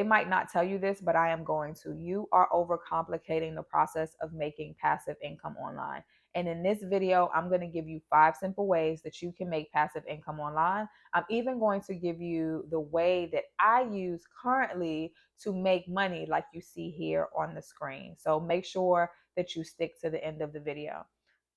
They might not tell you this, but I am going to. You are overcomplicating the process of making passive income online. And in this video, I'm going to give you 5 simple ways that you can make passive income online. I'm even going to give you the way that I use currently to make money, like you see here on the screen. So make sure that you stick to the end of the video.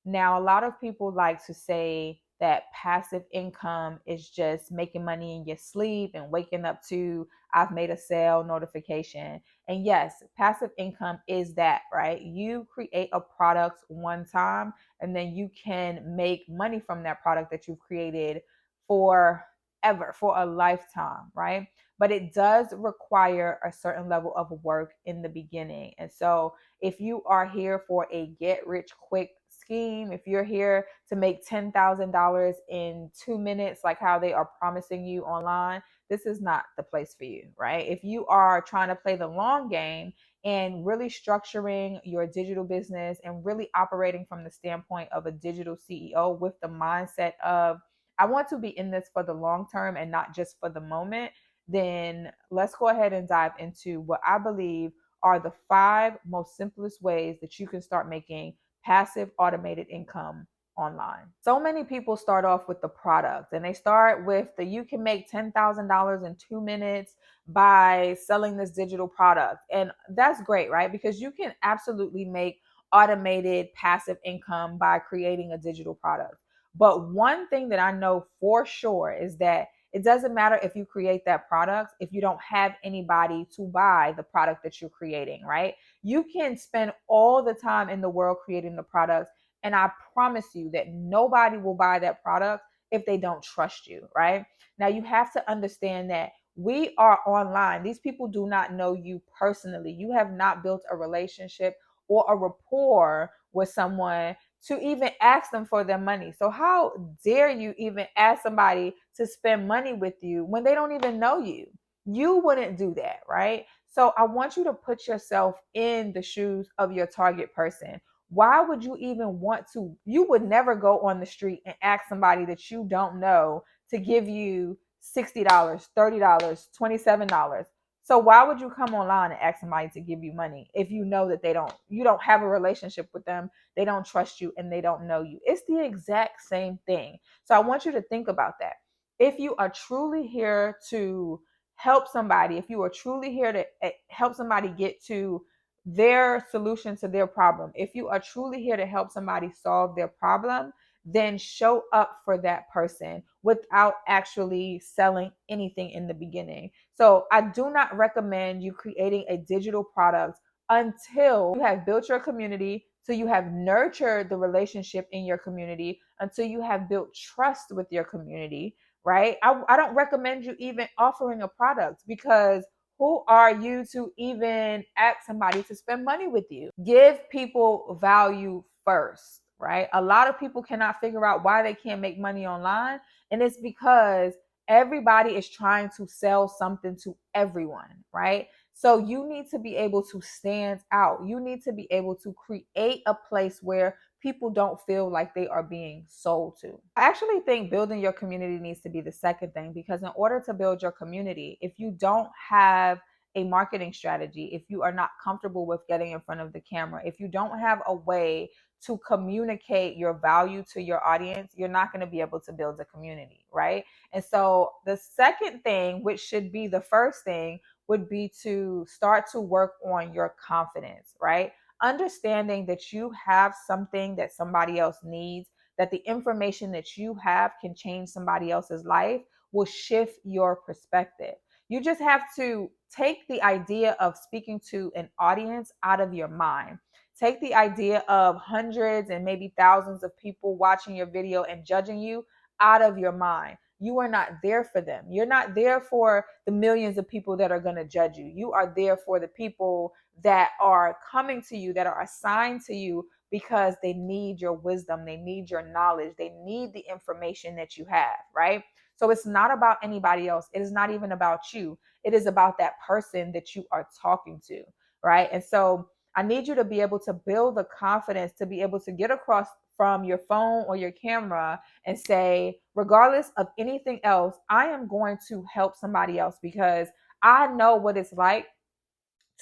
Now, a lot of people like to say that passive income is just making money in your sleep and waking up to I've made a sale notification. And yes, passive income is that, right? You create a product one time and then you can make money from that product that you've created forever, for a lifetime, right? But it does require a certain level of work in the beginning. And so if you are here for a get rich quick scheme, if you're here to make $10,000 in 2 minutes, like how they are promising you online, this is not the place for you, right? If you are trying to play the long game and really structuring your digital business and really operating from the standpoint of a digital CEO with the mindset of, I want to be in this for the long term and not just for the moment, then let's go ahead and dive into what I believe are the 5 most simplest ways that you can start making passive automated income online. So many people start off with the product and they start with the you can make $10,000 in 2 minutes by selling this digital product. And that's great, right? Because you can absolutely make automated passive income by creating a digital product. But one thing that I know for sure is that it doesn't matter if you create that product if you don't have anybody to buy the product that you're creating, right? You can spend all the time in the world creating the products, and I promise you that nobody will buy that product if they don't trust you, right? Now, you have to understand that we are online. These people do not know you personally. You have not built a relationship or a rapport with someone to even ask them for their money. So how dare you even ask somebody to spend money with you when they don't even know you? You wouldn't do that, right? So I want you to put yourself in the shoes of your target person. Why would you even want to? You would never go on the street and ask somebody that you don't know to give you $60, $30, $27. So why would you come online and ask somebody to give you money if you know that you don't have a relationship with them, they don't trust you, and they don't know you? It's the exact same thing. So I want you to think about that. If you are truly here to help somebody, if you are truly here to help somebody get to their solution to their problem, if you are truly here to help somebody solve their problem, then show up for that person without actually selling anything in the beginning. So I do not recommend you creating a digital product until you have built your community, so you have nurtured the relationship in your community, until you have built trust with your community, right? I don't recommend you even offering a product, because who are you to even ask somebody to spend money with you? Give people value first, right? A lot of people cannot figure out why they can't make money online, and it's because everybody is trying to sell something to everyone, right? So you need to be able to stand out. You need to be able to create a place where people don't feel like they are being sold to. I actually think building your community needs to be the second thing, because in order to build your community, if you don't have a marketing strategy, if you are not comfortable with getting in front of the camera, if you don't have a way to communicate your value to your audience, you're not going to be able to build a community, right? And so the second thing, which should be the first thing, would be to start to work on your confidence, right? Understanding that you have something that somebody else needs, that the information that you have can change somebody else's life, will shift your perspective. You just have to take the idea of speaking to an audience out of your mind. Take the idea of hundreds and maybe thousands of people watching your video and judging you out of your mind. You are not there for them. You're not there for the millions of people that are going to judge you. You are there for the people that are coming to you, that are assigned to you because they need your wisdom, they need your knowledge, they need the information that you have, right? So it's not about anybody else. It is not even about you. It is about that person that you are talking to, right? And so I need you to be able to build the confidence to be able to get across from your phone or your camera and say, regardless of anything else, I am going to help somebody else because I know what it's like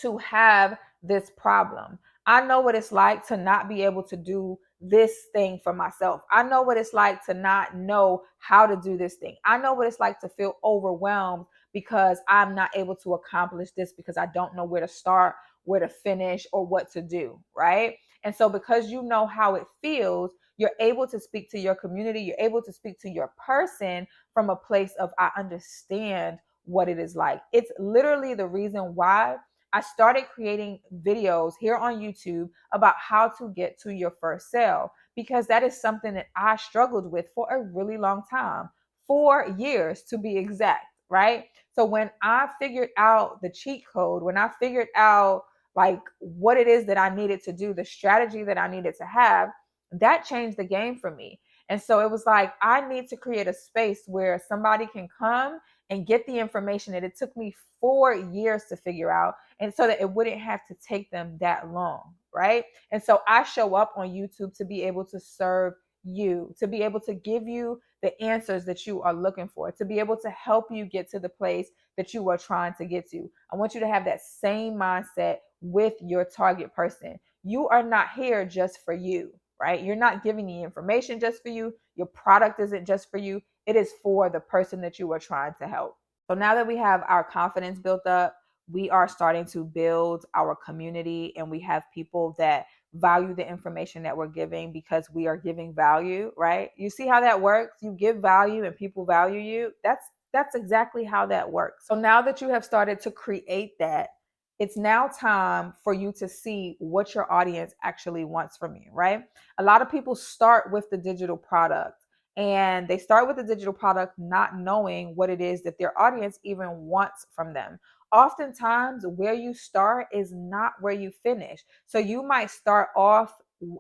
to have this problem. I know what it's like to not be able to do this thing for myself. I know what it's like to not know how to do this thing. I know what it's like to feel overwhelmed because I'm not able to accomplish this because I don't know where to start, where to finish, or what to do, right? And so, because you know how it feels, you're able to speak to your community, you're able to speak to your person from a place of, I understand what it is like. It's literally the reason why I started creating videos here on YouTube about how to get to your first sale, because that is something that I struggled with for a really long time, 4 years to be exact, right? So when I figured out the cheat code, when I figured out like what it is that I needed to do, the strategy that I needed to have, that changed the game for me. And so it was like, I need to create a space where somebody can come and get the information that it took me 4 years to figure out, and so that it wouldn't have to take them that long, right? And so I show up on YouTube to be able to serve you, to be able to give you the answers that you are looking for, to be able to help you get to the place that you are trying to get to. I want you to have that same mindset with your target person. You are not here just for you, right? You're not giving the information just for you. Your product isn't just for you. It is for the person that you are trying to help. So now that we have our confidence built up, we are starting to build our community, and we have people that value the information that we're giving because we are giving value, right? You see how that works? You give value and people value you. That's exactly how that works. So now that you have started to create that, it's now time for you to see what your audience actually wants from you, right? A lot of people start with the digital product, and they start with the digital product not knowing what it is that their audience even wants from them. Oftentimes, where you start is not where you finish. So you might start off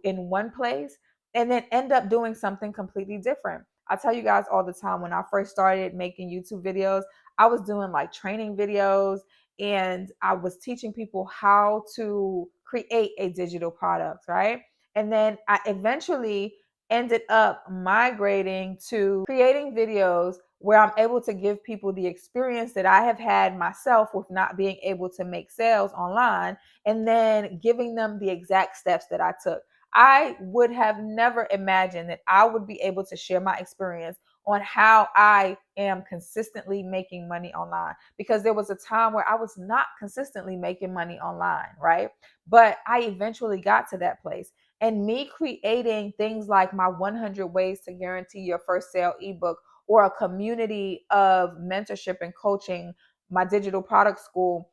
in one place and then end up doing something completely different. I tell you guys all the time, when I first started making YouTube videos, I was doing like training videos, and I was teaching people how to create a digital product, right? And then I eventually ended up migrating to creating videos where I'm able to give people the experience that I have had myself with not being able to make sales online, and then giving them the exact steps that I took. I would have never imagined that I would be able to share my experience on how I am consistently making money online, because there was a time where I was not consistently making money online, right? But I eventually got to that place. And me creating things like my 100 ways to guarantee your first sale ebook, or a community of mentorship and coaching, my digital product school,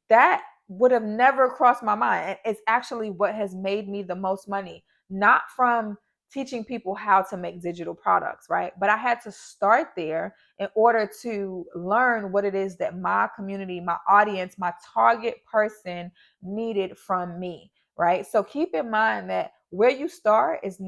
that would have never crossed my mind. It's actually what has made me the most money, not from teaching people how to make digital products, right? But I had to start there in order to learn what it is that my community, my audience, my target person needed from me, right? So keep in mind that where you start is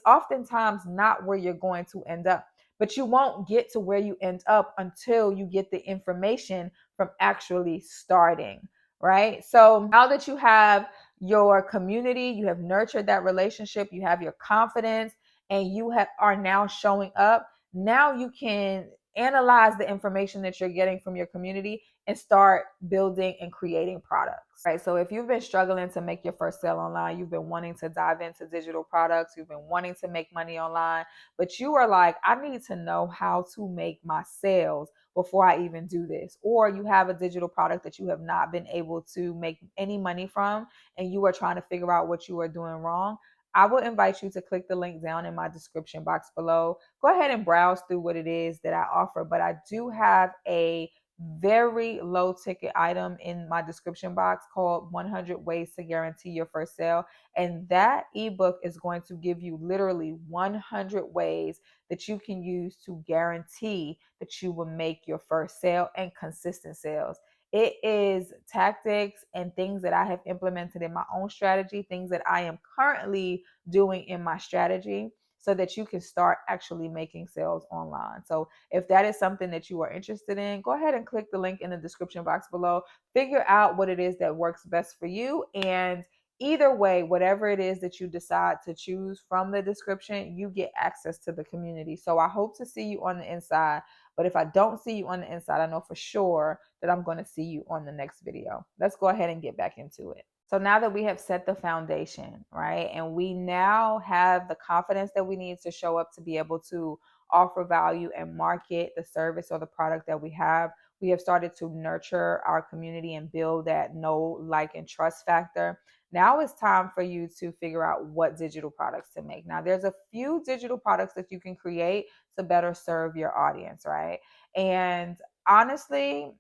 oftentimes not where you're going to end up, but you won't get to where you end up until you get the information from actually starting, right? So now that you have your community, you have nurtured that relationship, you have your confidence, and are now showing up, now you can analyze the information that you're getting from your community and start building and creating products. Right. So if you've been struggling to make your first sale online, you've been wanting to dive into digital products, you've been wanting to make money online, but you are like, I need to know how to make my sales before I even do this. Or you have a digital product that you have not been able to make any money from, and you are trying to figure out what you are doing wrong. I will invite you to click the link down in my description box below. Go ahead and browse through what it is that I offer, but I do have a very low ticket item in my description box called 100 Ways to Guarantee Your First Sale. And that ebook is going to give you literally 100 ways that you can use to guarantee that you will make your first sale and consistent sales. It is tactics and things that I have implemented in my own strategy, things that I am currently doing in my strategy, so that you can start actually making sales online. So if that is something that you are interested in, go ahead and click the link in the description box below. Figure out what it is that works best for you. And either way, whatever it is that you decide to choose from the description, you get access to the community. So I hope to see you on the inside. But if I don't see you on the inside, I know for sure that I'm going to see you on the next video. Let's go ahead and get back into it. So now that we have set the foundation, right, and we now have the confidence that we need to show up to be able to offer value and market the service or the product that we have started to nurture our community and build that know, like, and trust factor. Now it's time for you to figure out what digital products to make. Now, there's a few digital products that you can create to better serve your audience, right? And honestly,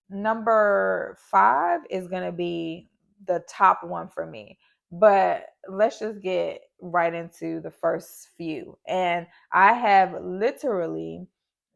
number 5 is going to be the top one for me. But let's just get right into the first few. And I have literally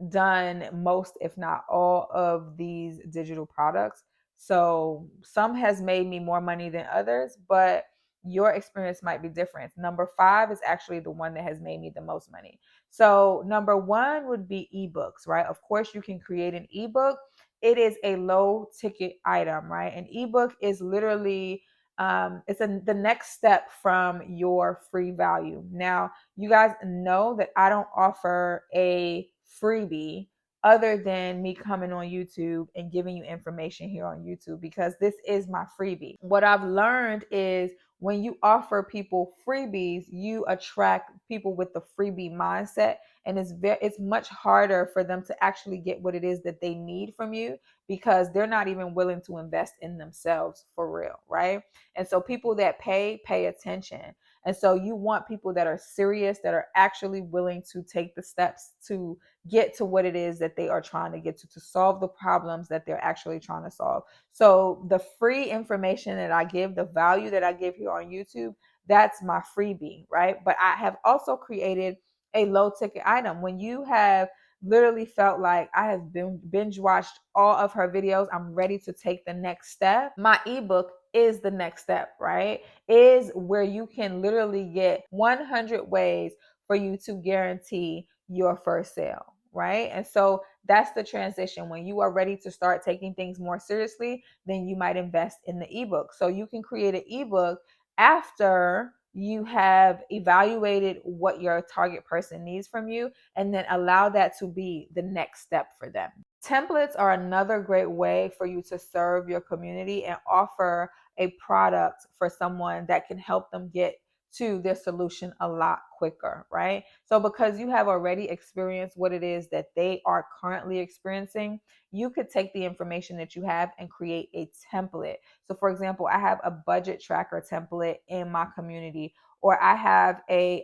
done most, if not all, of these digital products. So some has made me more money than others, but your experience might be different. Number 5 is actually the one that has made me the most money. So number 1 would be ebooks, right? Of course, you can create an ebook. It is a low ticket item, right? An ebook is literally the next step from your free value. Now, you guys know that I don't offer a freebie other than me coming on YouTube and giving you information here on YouTube, because this is my freebie. What I've learned is when you offer people freebies, you attract people with the freebie mindset, and it's much harder for them to actually get what it is that they need from you, because they're not even willing to invest in themselves for real, right? And so people that pay attention. And so you want people that are serious, that are actually willing to take the steps to get to what it is that they are trying to get to solve the problems that they're actually trying to solve. So the free information that I give, the value that I give here on YouTube, that's my freebie, right? But I have also created a low ticket item. When you have literally felt like I have been binge watched all of her videos, I'm ready to take the next step, my ebook is the next step, right? Is where you can literally get 100 ways for you to guarantee your first sale, right? And so that's the transition. When you are ready to start taking things more seriously, then you might invest in the ebook. So you can create an ebook after you have evaluated what your target person needs from you, and then allow that to be the next step for them. Templates are another great way for you to serve your community and offer a product for someone that can help them get to their solution a lot quicker, right? So because you have already experienced what it is that they are currently experiencing, you could take the information that you have and create a template. So for example, I have a budget tracker template in my community, or I have a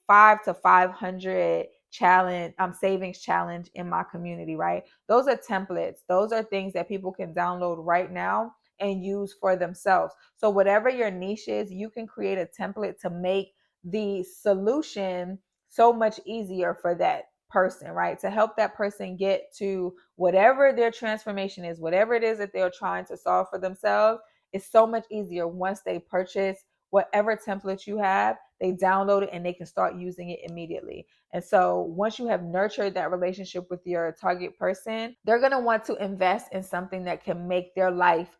5 to 500 challenge, savings challenge in my community, right? Those are templates. Those are things that people can download right now and use for themselves. So whatever your niche is, you can create a template to make the solution so much easier for that person, right? To help that person get to whatever their transformation is, whatever it is that they're trying to solve for themselves. It's so much easier once they purchase whatever template you have, they download it and they can start using it immediately. And so once you have nurtured that relationship with your target person, they're going to want to invest in something that can make their life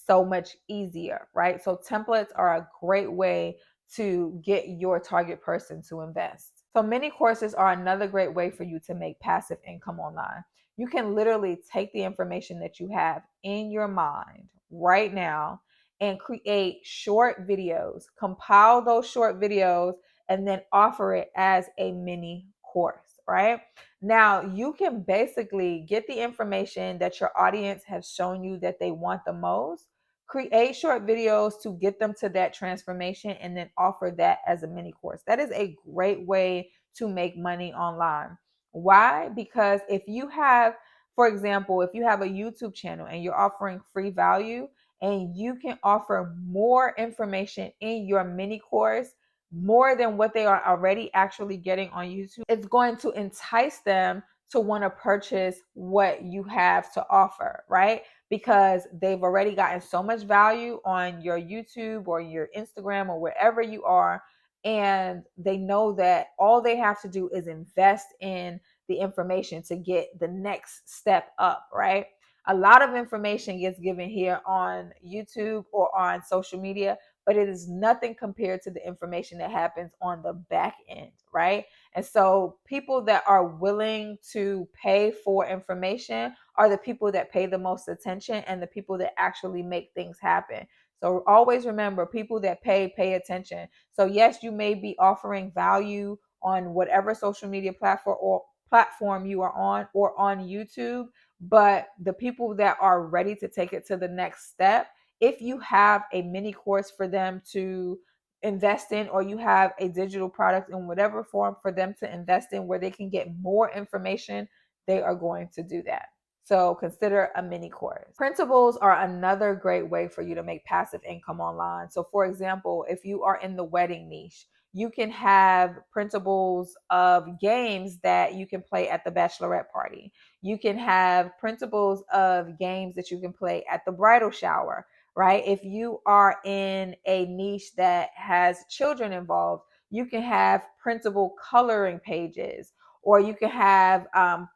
so much easier, right? So templates are a great way to get your target person to invest. So mini courses are another great way for you to make passive income online. You can literally take the information that you have in your mind right now and create short videos, compile those short videos, and then offer it as a mini course, right? Now, you can basically get the information that your audience has shown you that they want the most, create short videos to get them to that transformation, and then offer that as a mini course. That is a great way to make money online. Why? Because if you have, for example, if you have a YouTube channel and you're offering free value, and you can offer more information in your mini course, more than what they are already actually getting on YouTube, it's going to entice them to want to purchase what you have to offer, right? Because they've already gotten so much value on your YouTube or your Instagram or wherever you are. And they know that all they have to do is invest in the information to get the next step up, right? A lot of information gets given here on YouTube or on social media, but it is nothing compared to the information that happens on the back end, right? And so people that are willing to pay for information are the people that pay the most attention and the people that actually make things happen. So always remember, people that pay attention. So yes, you may be offering value on whatever social media platform you are on, or on YouTube, but the people that are ready to take it to the next step, if you have a mini course for them to invest in, or you have a digital product in whatever form for them to invest in where they can get more information, they are going to do that. So consider a mini course. Printables are another great way for you to make passive income online. So for example, if you are in the wedding niche, you can have printables of games that you can play at the bachelorette party. You can have printables of games that you can play at the bridal shower, right? If you are in a niche that has children involved, you can have printable coloring pages, or you can have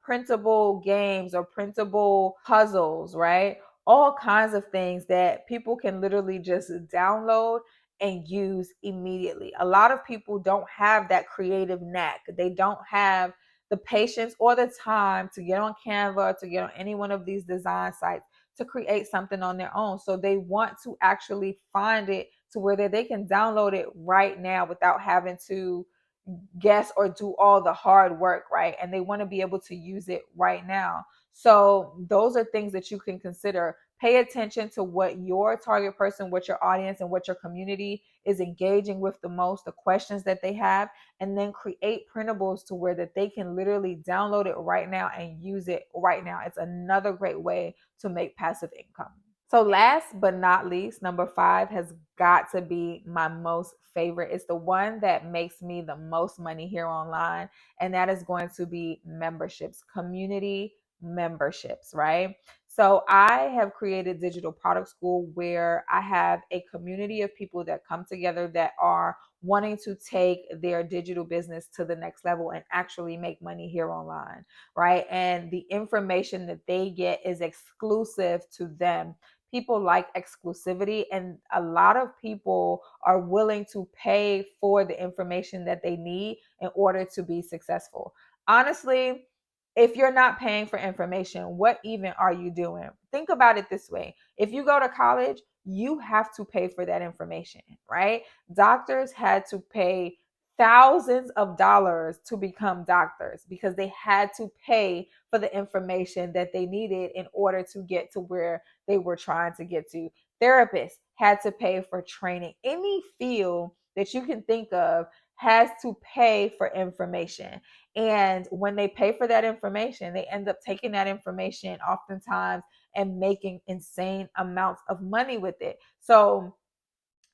printable games or printable puzzles, right? All kinds of things that people can literally just download and use immediately. A lot of people don't have that creative knack. They don't have the patience or the time to get on Canva, to get on any one of these design sites, to create something on their own. So they want to actually find it to where they can download it right now without having to guess or do all the hard work, right? And they want to be able to use it right now. So those are things that you can consider. Pay attention to what your target person, what your audience, and what your community is engaging with the most, the questions that they have, and then create printables to where that they can literally download it right now and use it right now. It's another great way to make passive income. So last but not least, number 5 has got to be my most favorite. It's the one that makes me the most money here online, and that is going to be memberships, community memberships, right? So I have created Digital Product School, where I have a community of people that come together that are wanting to take their digital business to the next level and actually make money here online, right? And the information that they get is exclusive to them. People like exclusivity, and a lot of people are willing to pay for the information that they need in order to be successful. Honestly, if you're not paying for information, what even are you doing? Think about it this way. If you go to college, you have to pay for that information, right? Doctors had to pay thousands of dollars to become doctors because they had to pay for the information that they needed in order to get to where they were trying to get to. Therapists had to pay for training. Any field that you can think of has to pay for information. And when they pay for that information, they end up taking that information oftentimes and making insane amounts of money with it. So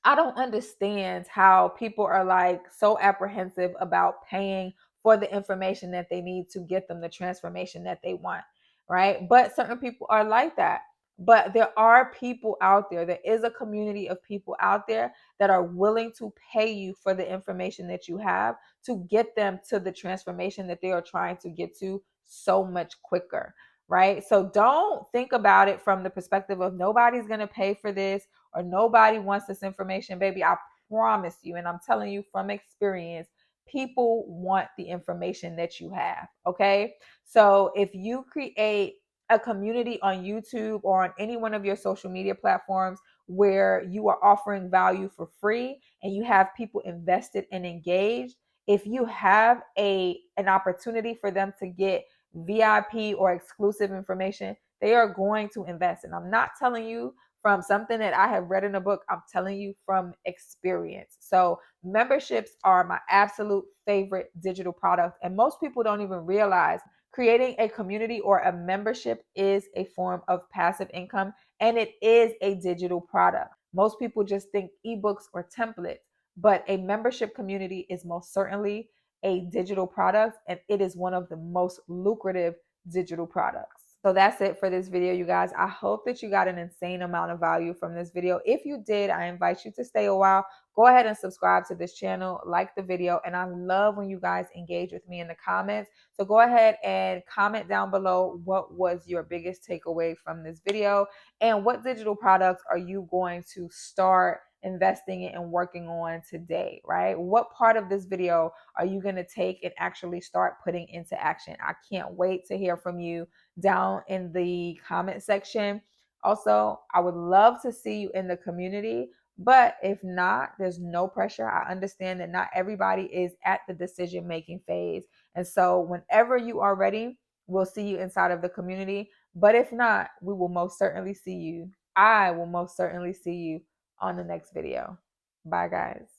I don't understand how people are like so apprehensive about paying for the information that they need to get them the transformation that they want, right? But certain people are like that. But there are people out there, there is a community of people out there that are willing to pay you for the information that you have to get them to the transformation that they are trying to get to so much quicker, right? So don't think about it from the perspective of nobody's going to pay for this or nobody wants this information. Baby, I promise you, and I'm telling you from experience, people want the information that you have. Okay. So if you create a community on YouTube or on any one of your social media platforms where you are offering value for free and you have people invested and engaged, if you have an opportunity for them to get VIP or exclusive information, they are going to invest. And I'm not telling you from something that I have read in a book. I'm telling you from experience. So memberships are my absolute favorite digital product. And most people don't even realize creating a community or a membership is a form of passive income, and it is a digital product. Most people just think ebooks or templates, but a membership community is most certainly a digital product, and it is one of the most lucrative digital products. So that's it for this video, you guys. I hope that you got an insane amount of value from this video. If you did, I invite you to stay a while. Go ahead and subscribe to this channel, like the video, and I love when you guys engage with me in the comments. So go ahead and comment down below what was your biggest takeaway from this video and what digital products are you going to start investing in and working on today, right? What part of this video are you going to take and actually start putting into action? I can't wait to hear from you down in the comment section. Also, I would love to see you in the community, but if not, there's no pressure. I understand that not everybody is at the decision making phase. And so, whenever you are ready, we'll see you inside of the community. But if not, we will most certainly see you. I will most certainly see you on the next video. Bye, guys.